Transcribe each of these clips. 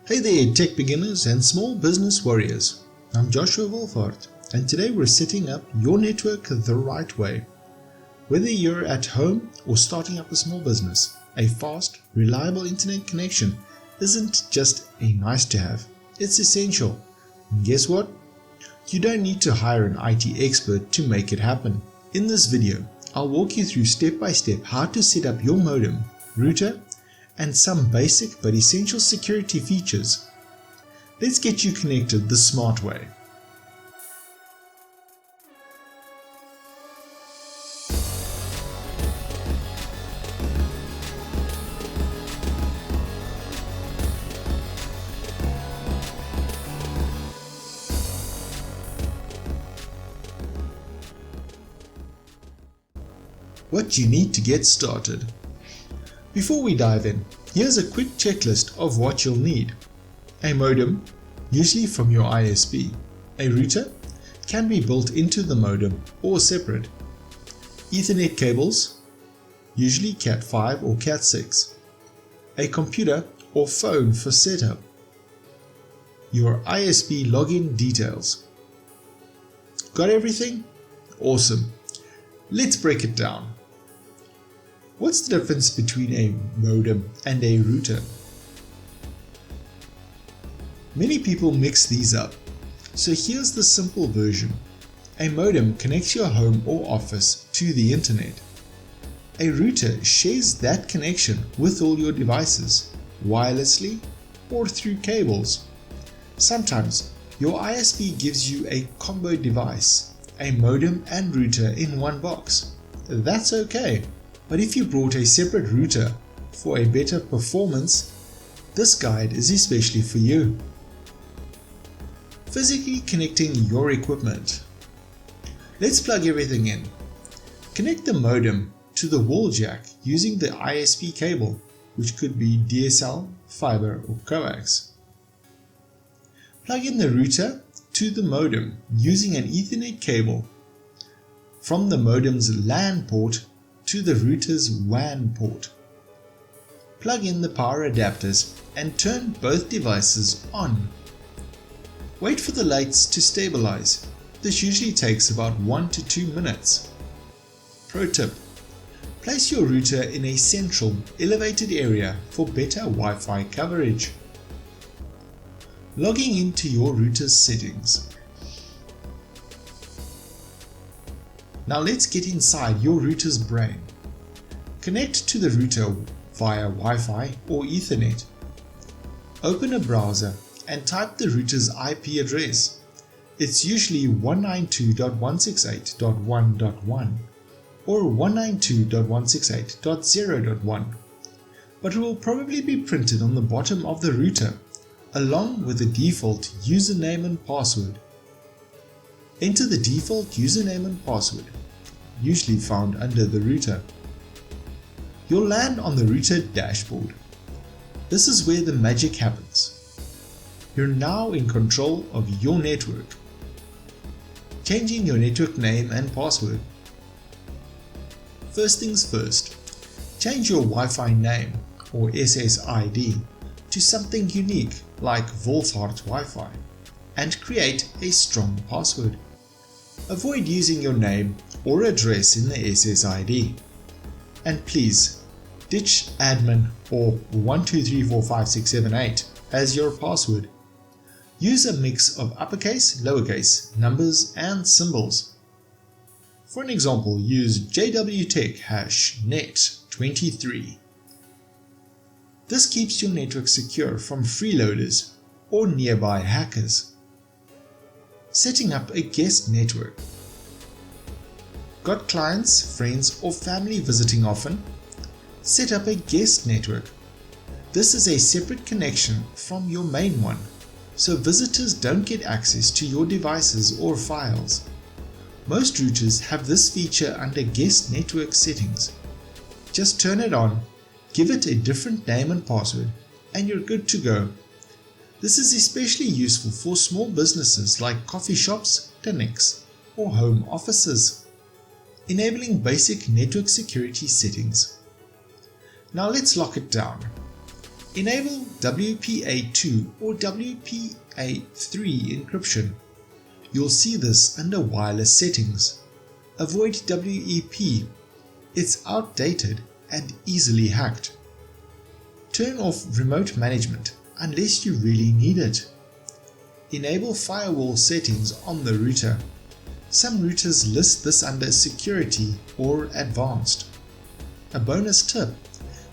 Hey there tech beginners and small business warriors. I'm Joshua Wolvaardt and today we're setting up your network the right way. Whether you're at home or starting up a small business, a fast, reliable internet connection isn't just a nice to have, it's essential. And guess what? You don't need to hire an IT expert to make it happen. In this video, I'll walk you through step by step how to set up your modem, router, and some basic but essential security features. Let's get you connected the smart way. What you need to get started. Before we dive in, here's a quick checklist of what you'll need. A modem, usually from your ISP. A router, can be built into the modem or separate. Ethernet cables, usually Cat5 or Cat6. A computer or phone for setup. Your ISP login details. Got everything? Awesome. Let's break it down. What's the difference between a modem and a router? Many people mix these up, so here's the simple version. A modem connects your home or office to the internet. A router shares that connection with all your devices, wirelessly or through cables. Sometimes your ISP gives you a combo device, a modem and router in one box. That's okay. But if you brought a separate router for a better performance, this guide is especially for you. Physically connecting your equipment. Let's plug everything in. Connect the modem to the wall jack using the ISP cable, which could be DSL, fiber or coax. Plug in the router to the modem using an Ethernet cable from the modem's LAN port to the router's WAN port. Plug in the power adapters and turn both devices on. Wait for the lights to stabilize. This usually takes about 1 to 2 minutes. Pro tip: place your router in a central, elevated area for better Wi-Fi coverage. Logging into your router's settings. Now let's get inside your router's brain. Connect to the router via Wi-Fi or Ethernet. Open a browser and type the router's IP address. It's usually 192.168.1.1 or 192.168.0.1, but it will probably be printed on the bottom of the router along with the default username and password. Enter the default username and password, usually found under the router. You'll land on the router dashboard. This is where the magic happens. You're now in control of your network. Changing your network name and password. First things first, change your Wi-Fi name or SSID to something unique like Wolvaardt Wi-Fi and create a strong password. Avoid using your name or address in the SSID. And please, ditch admin or 1234567 as your password. Use a mix of uppercase, lowercase, numbers and symbols. For an example, use JWTech #net23. This keeps your network secure from freeloaders or nearby hackers. Setting up a guest network. Got clients, friends or family visiting often? Set up a guest network. This is a separate connection from your main one, so visitors don't get access to your devices or files. Most routers have this feature under guest network settings. Just turn it on, give it a different name and password, and you're good to go. This is especially useful for small businesses like coffee shops, clinics, or home offices. Enabling basic network security settings. Now let's lock it down. Enable WPA2 or WPA3 encryption. You'll see this under wireless settings. Avoid WEP. It's outdated and easily hacked. Turn off remote management unless you really need it. Enable firewall settings on the router. Some routers list this under security or advanced. A bonus tip: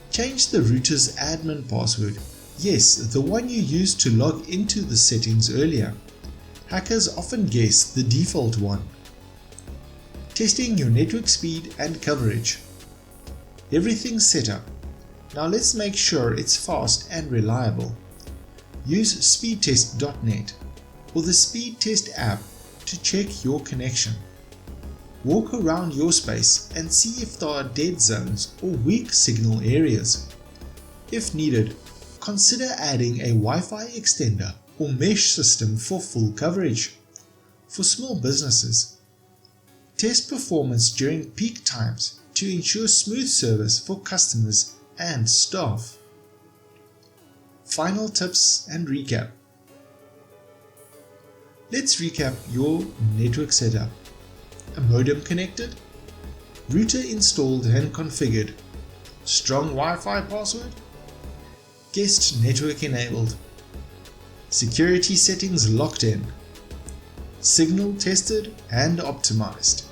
change the router's admin password. Yes, the one you used to log into the settings earlier. Hackers often guess the default one. Testing your network speed and coverage. Everything's set up. Now let's make sure it's fast and reliable. Use speedtest.net or the Speed Test app to check your connection. Walk around your space and see if there are dead zones or weak signal areas. If needed, consider adding a Wi-Fi extender or mesh system for full coverage. For small businesses, test performance during peak times to ensure smooth service for customers and staff. Final tips and recap. Let's recap your network setup. A modem connected, router installed and configured, strong Wi-Fi password, guest network enabled, security settings locked in, signal tested and optimized.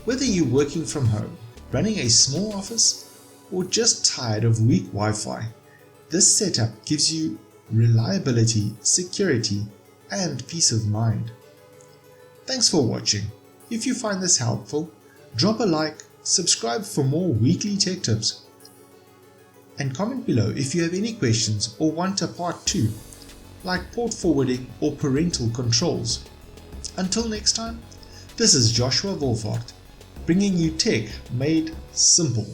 Whether you're working from home, running a small office, or just tired of weak Wi-Fi, this setup gives you reliability, security, and peace of mind. Thanks for watching. If you find this helpful, drop a like, subscribe for more weekly tech tips, and comment below if you have any questions or want a part 2, like port forwarding or parental controls. Until next time, this is Joshua Wolvaardt, bringing you tech made simple.